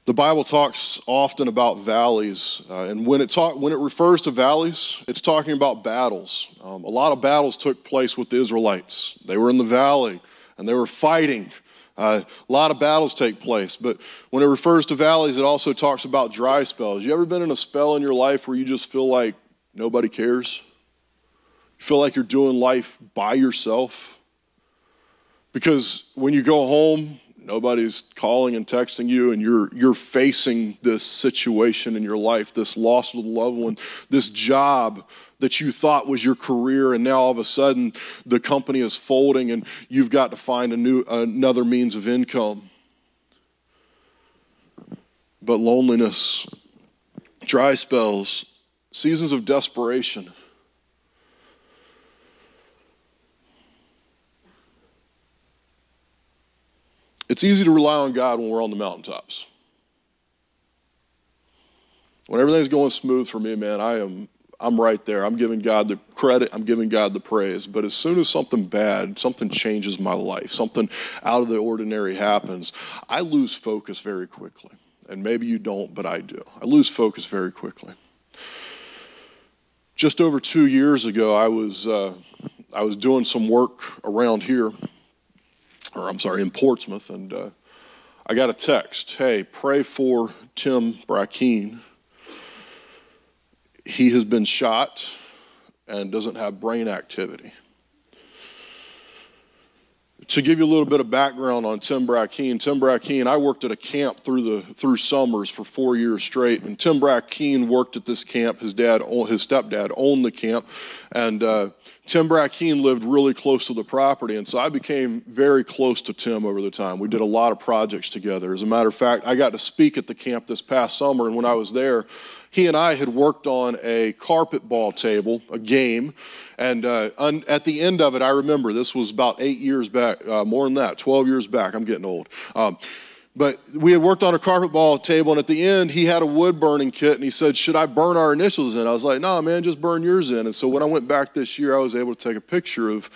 The Bible talks often about valleys, and when it refers to valleys, it's talking about battles. A lot of battles took place with the Israelites. They were in the valley, and they were fighting. A lot of battles take place, but when it refers to valleys, it also talks about dry spells. You ever been in a spell in your life where you just feel like nobody cares? You feel like you're doing life by yourself? Because when you go home, nobody's calling and texting you, and you're facing this situation in your life, this loss of a loved one, this job that you thought was your career, and now all of a sudden the company is folding and you've got to find another means of income. But loneliness, dry spells, seasons of desperation. It's easy to rely on God when we're on the mountaintops. When everything's going smooth for me, man, I'm right there. I'm giving God the credit. I'm giving God the praise. But as soon as something bad, something changes my life, something out of the ordinary happens, I lose focus very quickly. And maybe you don't, but I do. I lose focus very quickly. Just over 2 years ago, I was doing some work around here, in Portsmouth, and I got a text. Hey, pray for Tim Brackeen. He has been shot and doesn't have brain activity. To give you a little bit of background on Tim Brackeen, I worked at a camp through summers for 4 years straight, and Tim Brackeen worked at this camp. His stepdad owned the camp, and Tim Brackeen lived really close to the property, and so I became very close to Tim over the time. We did a lot of projects together. As a matter of fact, I got to speak at the camp this past summer, and when I was there, he and I had worked on a carpet ball table, a game, and at the end of it, I remember, this was about 8 years back, more than that, 12 years back, I'm getting old. But we had worked on a carpet ball table, and at the end, he had a wood burning kit, and he said, should I burn our initials in? I was like, no, man, just burn yours in. And so when I went back this year, I was able to take a picture of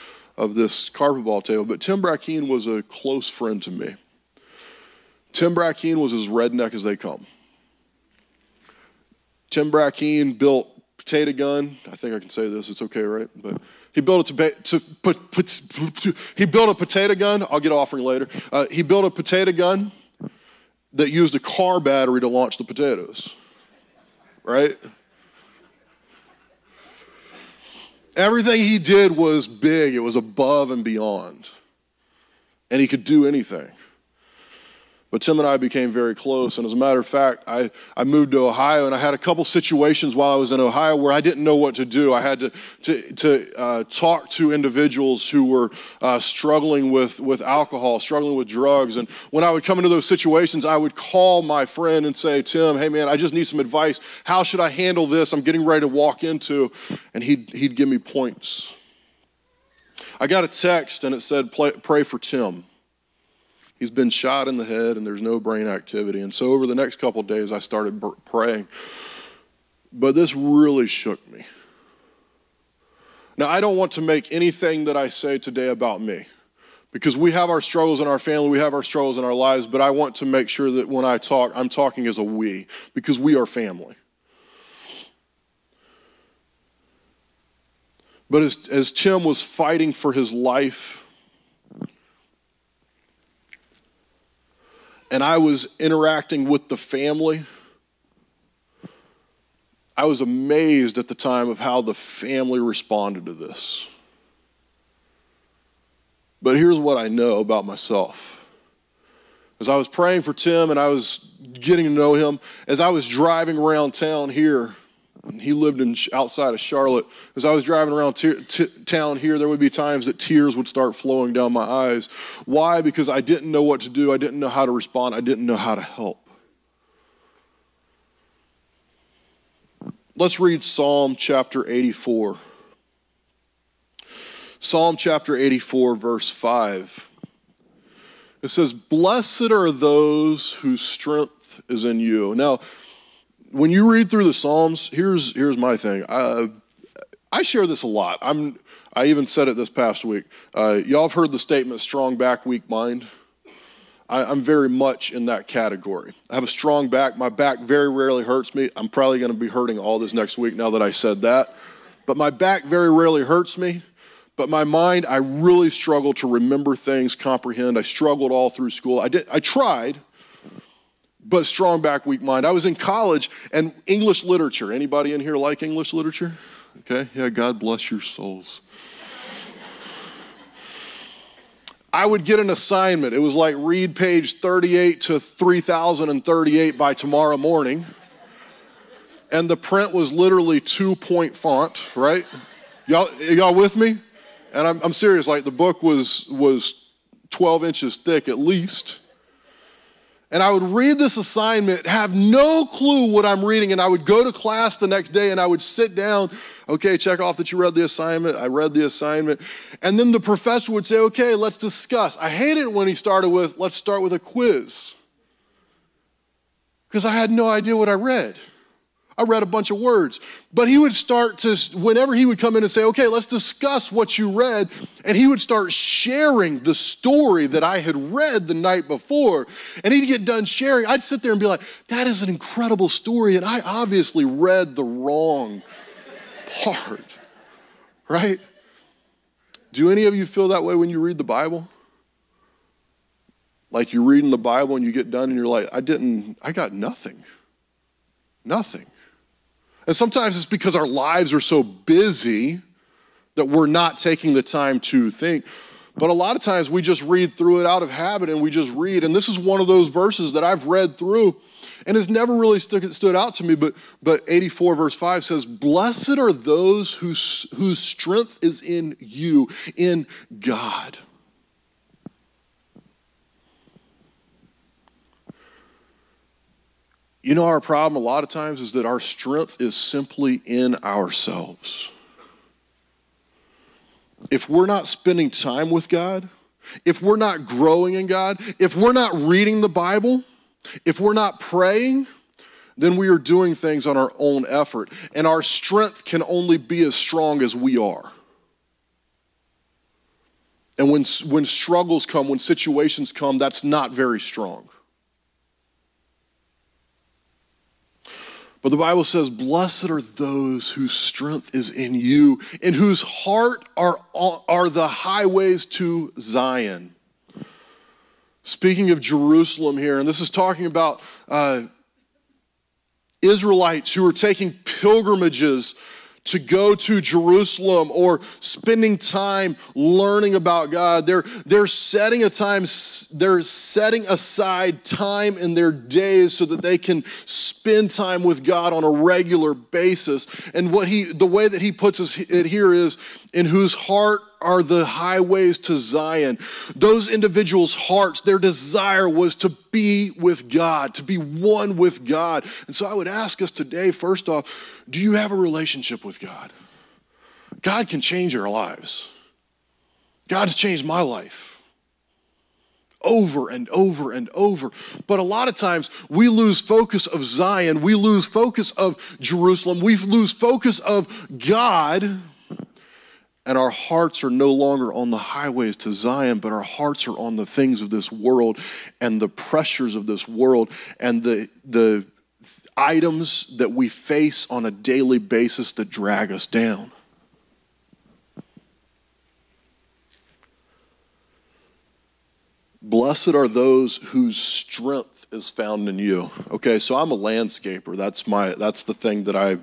this carpet ball table. But Tim Brackeen was a close friend to me. Tim Brackeen was as redneck as they come. Tim Brackeen built potato gun. I think I can say this. It's okay, right? But he built a potato gun. I'll get offering later. He built a potato gun that used a car battery to launch the potatoes, right? Everything he did was big. It was above and beyond. And he could do anything. But Tim and I became very close, and as a matter of fact, I moved to Ohio, and I had a couple situations while I was in Ohio where I didn't know what to do. I had to talk to individuals who were struggling with alcohol, struggling with drugs, and when I would come into those situations, I would call my friend and say, Tim, hey man, I just need some advice. How should I handle this? I'm getting ready to walk into, and he'd give me points. I got a text, and it said, pray for Tim. He's been shot in the head and there's no brain activity. And so over the next couple of days, I started praying. But this really shook me. Now, I don't want to make anything that I say today about me, because we have our struggles in our family, we have our struggles in our lives, but I want to make sure that when I talk, I'm talking as a we, because we are family. But as Tim was fighting for his life, and I was interacting with the family, I was amazed at the time of how the family responded to this. But here's what I know about myself. As I was praying for Tim and I was getting to know him, as I was driving around town here, and he lived outside of Charlotte. As I was driving around town here, there would be times that tears would start flowing down my eyes. Why? Because I didn't know what to do. I didn't know how to respond. I didn't know how to help. Let's read Psalm chapter 84. Psalm chapter 84, verse 5. It says, blessed are those whose strength is in you. Now, when you read through the Psalms, here's my thing. I share this a lot. I even said it this past week. Y'all have heard the statement, strong back, weak mind. I'm very much in that category. I have a strong back. My back very rarely hurts me. I'm probably going to be hurting all this next week now that I said that. But my back very rarely hurts me. But my mind, I really struggle to remember things, comprehend. I struggled all through school. I tried, but strong back, weak mind. I was in college and English literature. Anybody in here like English literature? Okay, yeah, God bless your souls. I would get an assignment. It was like read page 38 to 3038 by tomorrow morning. And the print was literally 2-point font, right? Y'all with me? And I'm serious, like the book was 12 inches thick at least. And I would read this assignment, have no clue what I'm reading, and I would go to class the next day and I would sit down, okay, check off that you read the assignment. I read the assignment. And then the professor would say, okay, let's discuss. I hated it when he started with, let's start with a quiz. Because I had no idea what I read. I read a bunch of words. But he would start to, whenever he would come in and say, okay, let's discuss what you read, and he would start sharing the story that I had read the night before, and he'd get done sharing. I'd sit there and be like, that is an incredible story, and I obviously read the wrong part, right? Do any of you feel that way when you read the Bible? Like you're reading the Bible and you get done and you're like, I got nothing. Nothing. And sometimes it's because our lives are so busy that we're not taking the time to think. But a lot of times we just read through it out of habit and we just read. And this is one of those verses that I've read through and has never really stood out to me. But 84 verse 5 says, blessed are those whose strength is in you, in God. You know, our problem a lot of times is that our strength is simply in ourselves. If we're not spending time with God, if we're not growing in God, if we're not reading the Bible, if we're not praying, then we are doing things on our own effort. And our strength can only be as strong as we are. And when struggles come, when situations come, that's not very strong. But the Bible says, blessed are those whose strength is in you, in whose heart are the highways to Zion. Speaking of Jerusalem here, and this is talking about Israelites who are taking pilgrimages to go to Jerusalem or spending time learning about God. They're setting aside time in their days so that they can spend time with God on a regular basis. And the way that he puts it here is, in whose heart are the highways to Zion. Those individuals' hearts, their desire was to be with God, to be one with God. And so I would ask us today, first off, do you have a relationship with God? God can change our lives. God's changed my life over and over and over. But a lot of times we lose focus of Zion. We lose focus of Jerusalem. We lose focus of God. And our hearts are no longer on the highways to Zion, but our hearts are on the things of this world and the pressures of this world and the items that we face on a daily basis that drag us down. Blessed are those whose strength is found in you. Okay, so I'm a landscaper. That's the thing that I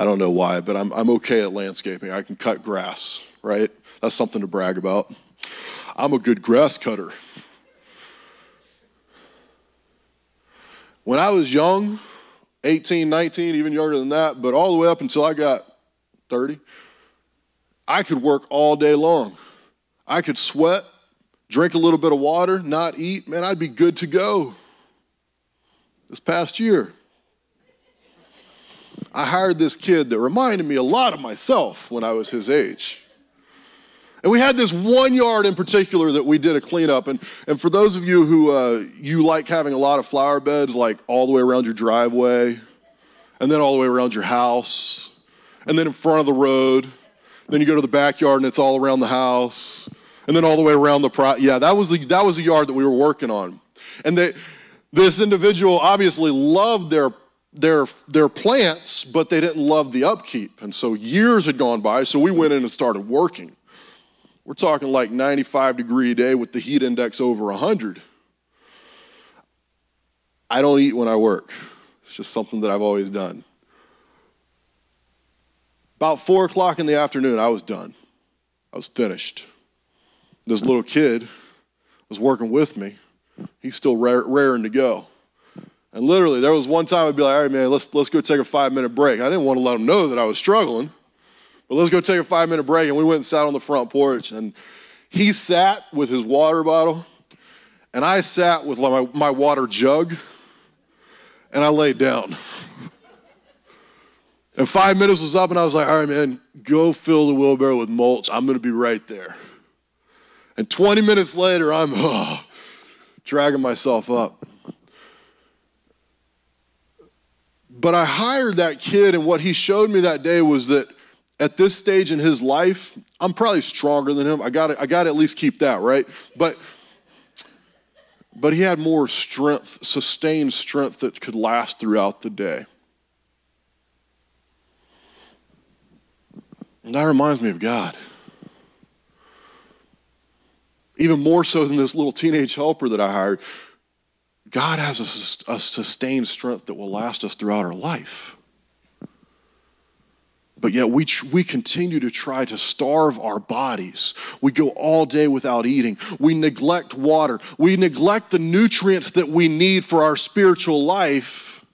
don't know why, but I'm okay at landscaping. I can cut grass, right? That's something to brag about. I'm a good grass cutter. When I was young, 18, 19, even younger than that, but all the way up until I got 30, I could work all day long. I could sweat, drink a little bit of water, not eat. Man, I'd be good to go. This past year, I hired this kid that reminded me a lot of myself when I was his age. And we had this one yard in particular that we did a cleanup. And for those of you who you like having a lot of flower beds, like all the way around your driveway, and then all the way around your house, and then in front of the road, then you go to the backyard and it's all around the house, And then all the way around yeah, that was the yard that we were working on. And this individual obviously loved their plants, but they didn't love the upkeep. And so years had gone by, so we went in and started working. We're talking like 95-degree day with the heat index over 100. I don't eat when I work. It's just something that I've always done. About 4 o'clock in the afternoon, I was done. I was finished. This little kid was working with me. He's still raring to go. And literally, there was one time I'd be like, all right, man, let's go take a 5-minute break. I didn't want to let him know that I was struggling, but let's go take a 5-minute break. And we went and sat on the front porch. And he sat with his water bottle, and I sat with my water jug, and I laid down. And 5 minutes was up, and I was like, all right, man, go fill the wheelbarrow with mulch. I'm going to be right there. And 20 minutes later, I'm dragging myself up. But I hired that kid, and what he showed me that day was that at this stage in his life, I'm probably stronger than him. I got to at least keep that, right? But he had more strength, sustained strength that could last throughout the day. And that reminds me of God. Even more so than this little teenage helper that I hired, God has a sustained strength that will last us throughout our life. But yet we continue to try to starve our bodies. We go all day without eating. We neglect water. We neglect the nutrients that we need for our spiritual life.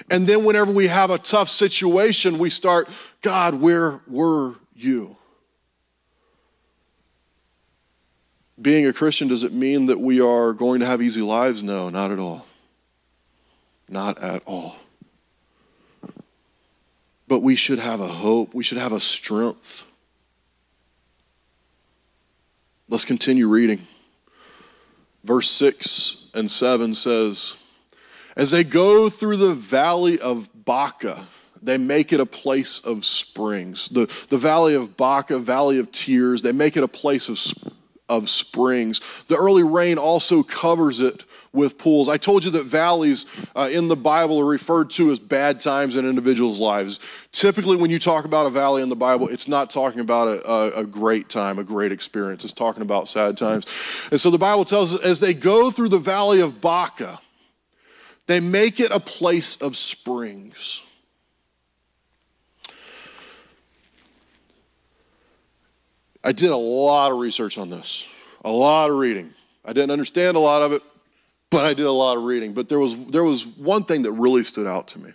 And then whenever we have a tough situation, we start, God, where were you? Being a Christian, does it mean that we are going to have easy lives? No, not at all. Not at all. But we should have a hope. We should have a strength. Let's continue reading. Verse 6 and 7 says, as they go through the valley of Baca, they make it a place of springs. The valley of Baca, valley of tears, they make it a place of springs. The early rain also covers it with pools. I told you that valleys in the Bible are referred to as bad times in individuals' lives. Typically, when you talk about a valley in the Bible, it's not talking about a great time, a great experience. It's talking about sad times. And so the Bible tells us, as they go through the valley of Baca, they make it a place of springs. I did a lot of research on this, a lot of reading. I didn't understand a lot of it, but I did a lot of reading. But there was one thing that really stood out to me.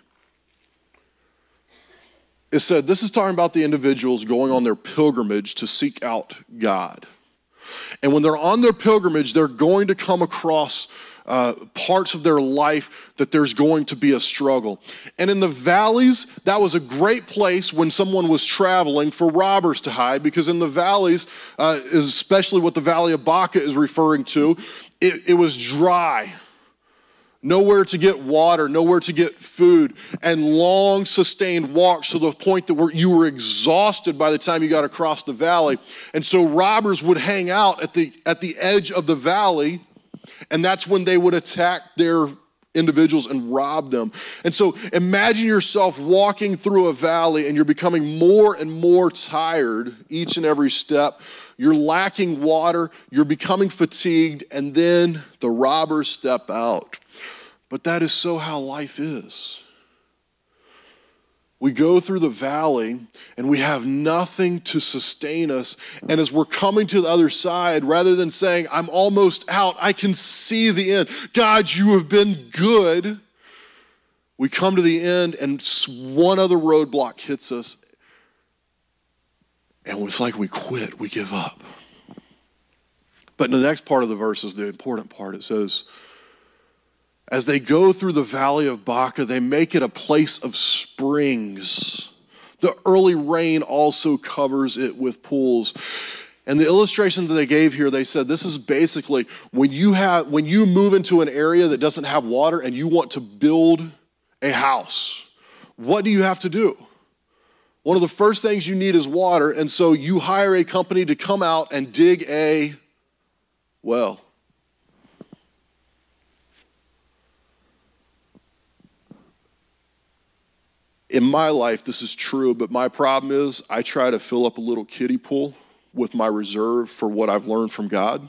It said, this is talking about the individuals going on their pilgrimage to seek out God. And when they're on their pilgrimage, they're going to come across parts of their life that there's going to be a struggle. And in the valleys, that was a great place when someone was traveling for robbers to hide, because in the valleys, especially what the Valley of Baca is referring to, it was dry. Nowhere to get water, nowhere to get food, and long sustained walks to the point that you were exhausted by the time you got across the valley. And so robbers would hang out at the edge of the valley, and that's when they would attack their individuals and rob them. And so imagine yourself walking through a valley, and you're becoming more and more tired each and every step. You're lacking water, you're becoming fatigued, and then the robbers step out. But that is so how life is. We go through the valley and we have nothing to sustain us. And as we're coming to the other side, rather than saying, I'm almost out, I can see the end. God, you have been good. We come to the end and one other roadblock hits us. And it's like we quit, we give up. But in the next part of the verse is the important part. It says, as they go through the valley of Baca, they make it a place of springs. The early rain also covers it with pools. And the illustration that they gave here, they said this is basically when you move into an area that doesn't have water and you want to build a house, what do you have to do? One of the first things you need is water, and so you hire a company to come out and dig a well. In my life, this is true, but my problem is I try to fill up a little kiddie pool with my reserve for what I've learned from God.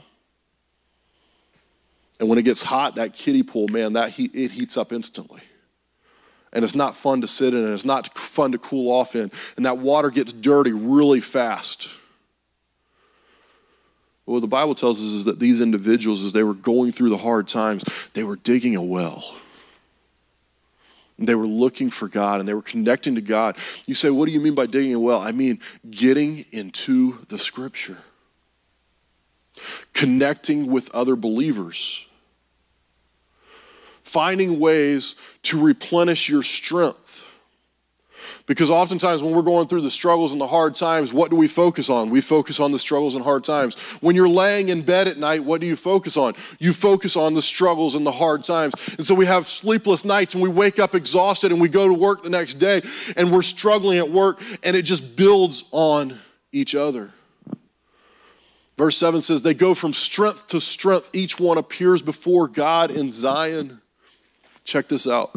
And when it gets hot, that kiddie pool, man, it heats up instantly. And it's not fun to sit in, and it's not fun to cool off in, and that water gets dirty really fast. But what the Bible tells us is that these individuals, as they were going through the hard times, they were digging a well. And they were looking for God, and they were connecting to God. You say, what do you mean by digging a well? I mean getting into the Scripture. Connecting with other believers. Finding ways to replenish your strength. Because oftentimes when we're going through the struggles and the hard times, what do we focus on? We focus on the struggles and hard times. When you're laying in bed at night, what do you focus on? You focus on the struggles and the hard times. And so we have sleepless nights and we wake up exhausted and we go to work the next day and we're struggling at work, and it just builds on each other. Verse 7 says, they go from strength to strength. Each one appears before God in Zion. Check this out.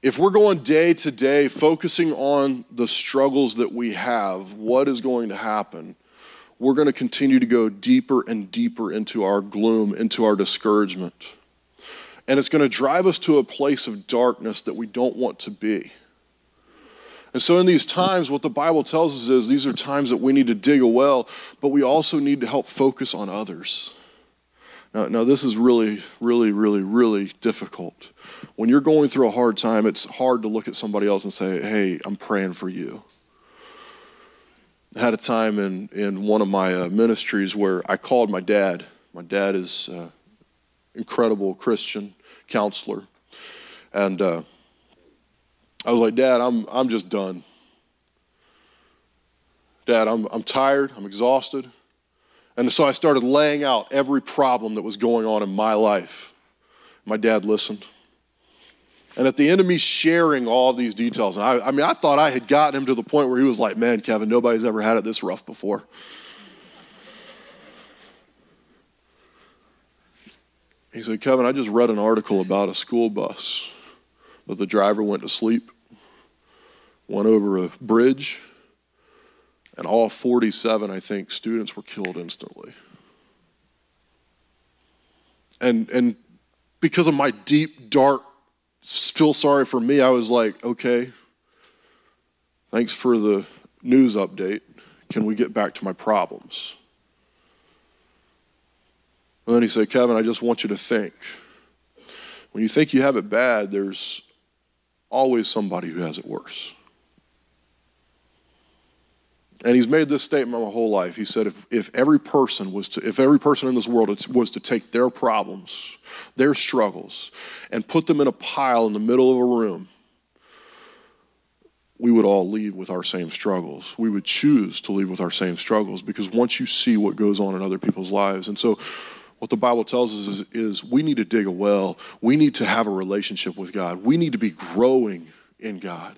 If we're going day to day focusing on the struggles that we have, what is going to happen? We're going to continue to go deeper and deeper into our gloom, into our discouragement. And it's going to drive us to a place of darkness that we don't want to be. And so in these times, what the Bible tells us is these are times that we need to dig a well, but we also need to help focus on others. Now this is really, really, really, really difficult. When you're going through a hard time, it's hard to look at somebody else and say, hey, I'm praying for you. I had a time in one of my ministries where I called my dad. My dad is an incredible Christian counselor. And I was like, Dad, I'm just done. Dad, I'm tired, I'm exhausted. And so I started laying out every problem that was going on in my life. My dad listened. And at the end of me sharing all of these details, and I thought I had gotten him to the point where he was like, man, Kevin, nobody's ever had it this rough before. He said, Kevin, I just read an article about a school bus, but the driver went to sleep, went over a bridge, and all 47, I think, students were killed instantly. And because of my deep, dark, feel sorry for me, I was like, okay, thanks for the news update. Can we get back to my problems? And then he said, Kevin, I just want you to think. When you think you have it bad, there's always somebody who has it worse. And he's made this statement my whole life. He said, if every person in this world was to take their problems, their struggles, and put them in a pile in the middle of a room, we would all leave with our same struggles. We would choose to leave with our same struggles because once you see what goes on in other people's lives. And so what the Bible tells us is we need to dig a well. We need to have a relationship with God. We need to be growing in God,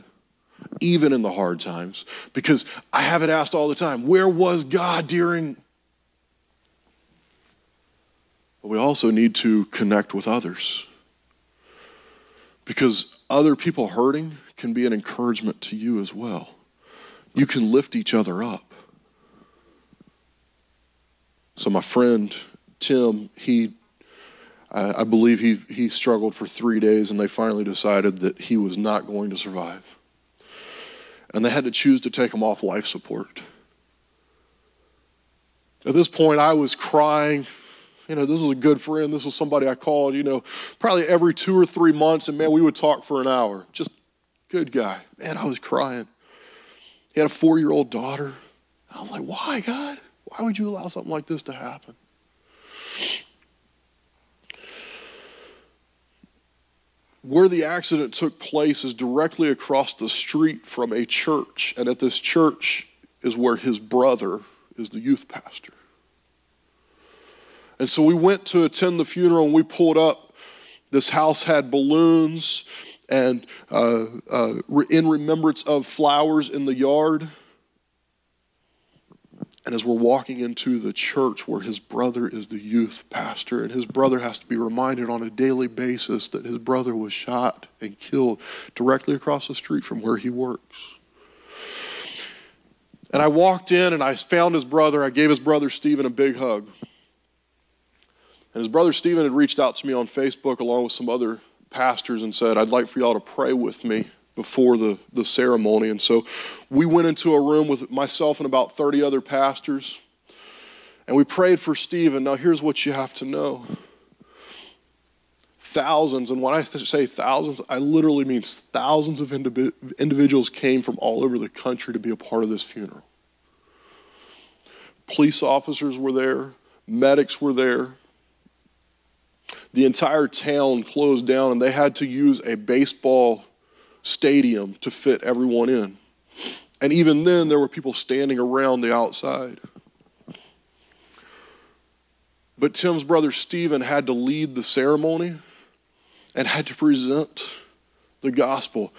even in the hard times, because I have it asked all the time, where was God during? But we also need to connect with others, because other people hurting can be an encouragement to you as well. You can lift each other up. So my friend Tim, I believe he struggled for 3 days, and they finally decided that he was not going to survive. And they had to choose to take him off life support. At this point, I was crying. This was a good friend. This was somebody I called, probably every 2 or 3 months, and man, we would talk for an hour. Just good guy. Man, I was crying. He had a 4-year-old daughter. And I was like, why, God? Why would you allow something like this to happen? Where the accident took place is directly across the street from a church. And at this church is where his brother is the youth pastor. And so we went to attend the funeral, and we pulled up. This house had balloons and in remembrance of flowers in the yard. And as we're walking into the church where his brother is the youth pastor, and his brother has to be reminded on a daily basis that his brother was shot and killed directly across the street from where he works. And I walked in and I found his brother. I gave his brother Stephen a big hug. And his brother Stephen had reached out to me on Facebook along with some other pastors and said, I'd like for y'all to pray with me before the ceremony. And so we went into a room with myself and about 30 other pastors, and we prayed for Stephen. Now here's what you have to know. Thousands, and when I say thousands, I literally mean thousands of individuals came from all over the country to be a part of this funeral. Police officers were there, medics were there. The entire town closed down, and they had to use a baseball stadium to fit everyone in. And even then, there were people standing around the outside. But Tim's brother Stephen had to lead the ceremony and had to present the gospel.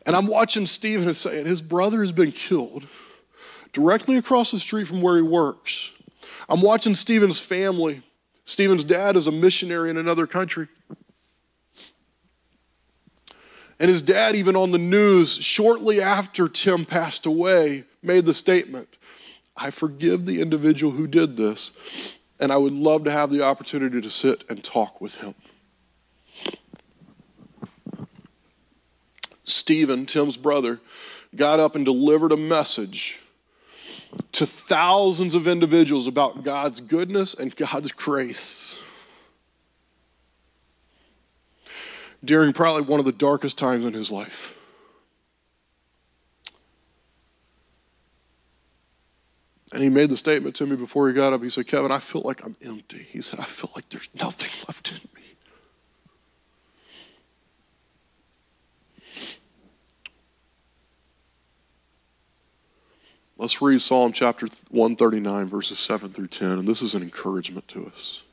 And I'm watching Stephen and saying, his brother has been killed directly across the street from where he works. I'm watching Stephen's family. Stephen's dad is a missionary in another country. And his dad, even on the news, shortly after Tim passed away, made the statement, I forgive the individual who did this, and I would love to have the opportunity to sit and talk with him. Stephen, Tim's brother, got up and delivered a message to thousands of individuals about God's goodness and God's grace during probably one of the darkest times in his life. And he made the statement to me before he got up. He said, Kevin, I feel like I'm empty. He said, I feel like there's nothing left in me. Let's read Psalm chapter 139, verses 7 through 10, and this is an encouragement to us.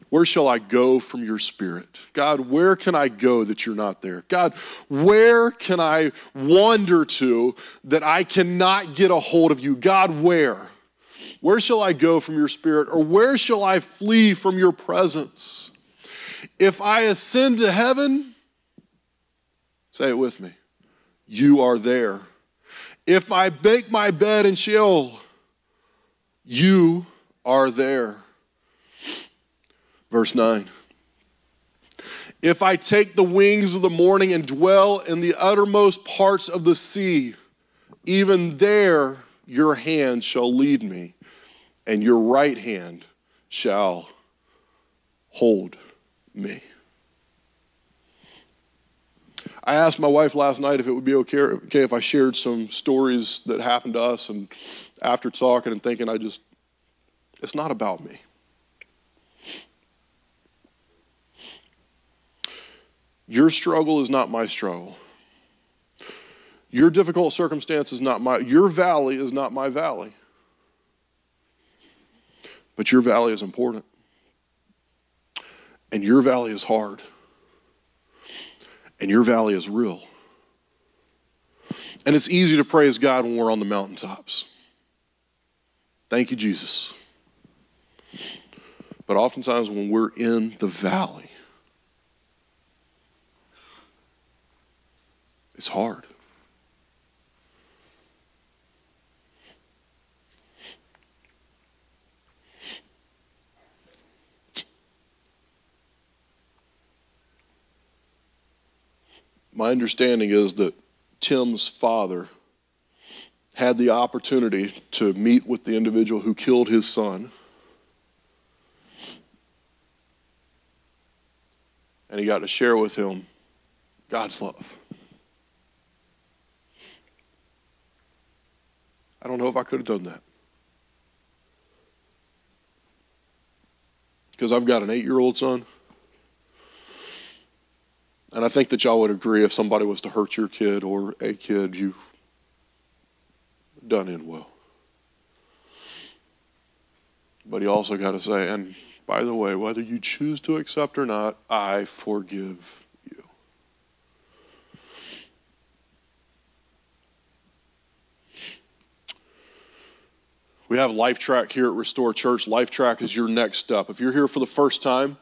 Where shall I go from your spirit? God, where can I go that you're not there? God, where can I wander to that I cannot get a hold of you? God, where? Where shall I go from your spirit? Or where shall I flee from your presence? If I ascend to heaven, say it with me, you are there. If I make my bed in Sheol, you are there. Verse 9. If I take the wings of the morning and dwell in the uttermost parts of the sea, even there your hand shall lead me, and your right hand shall hold me. I asked my wife last night if it would be okay if I shared some stories that happened to us, and after talking and thinking, it's not about me. Your struggle is not my struggle. Your difficult circumstance is not your valley is not my valley. But your valley is important. And your valley is hard. And your valley is real. And it's easy to praise God when we're on the mountaintops. Thank you, Jesus. But oftentimes when we're in the valley, it's hard. My understanding is that Tim's father had the opportunity to meet with the individual who killed his son. And he got to share with him God's love. I don't know if I could have done that. Because I've got an 8-year-old son. And I think that y'all would agree if somebody was to hurt your kid or a kid, you've done in well. But you also got to say, and by the way, whether you choose to accept or not, I forgive you. We have Life Track here at Restore Church. Life Track is your next step. If you're here for the first time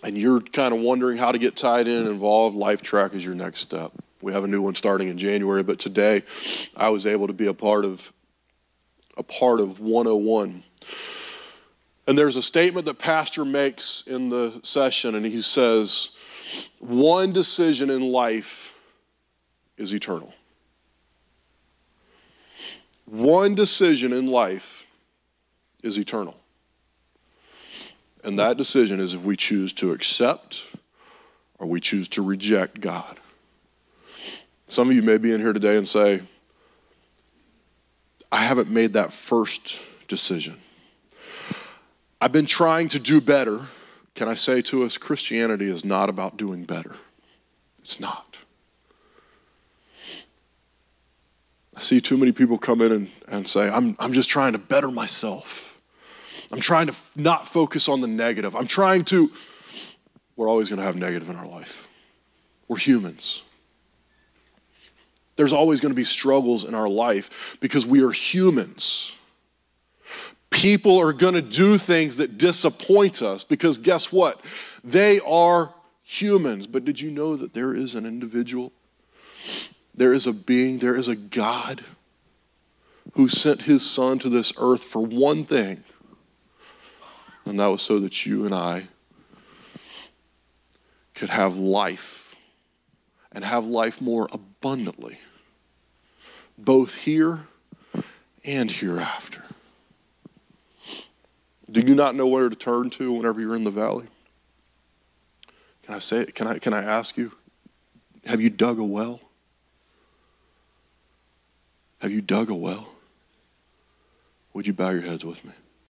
and you're kind of wondering how to get tied in and involved, Life Track is your next step. We have a new one starting in January, but today I was able to be a part of 101. And there's a statement that Pastor makes in the session, and he says, one decision in life is eternal. One decision in life is eternal. And that decision is if we choose to accept or we choose to reject God. Some of you may be in here today and say, I haven't made that first decision. I've been trying to do better. Can I say to us, Christianity is not about doing better. It's not. I see too many people come in and say, I'm just trying to better myself. I'm trying to not focus on the negative. We're always going to have negative in our life. We're humans. There's always going to be struggles in our life because we are humans. People are going to do things that disappoint us because guess what? They are humans. But did you know that there is an individual? There is a being, there is a God who sent his son to this earth for one thing, and that was so that you and I could have life and have life more abundantly, both here and hereafter. Do you not know where to turn to whenever you're in the valley? Can I say it? Can I ask you, have you dug a well? Have you dug a well? Would you bow your heads with me?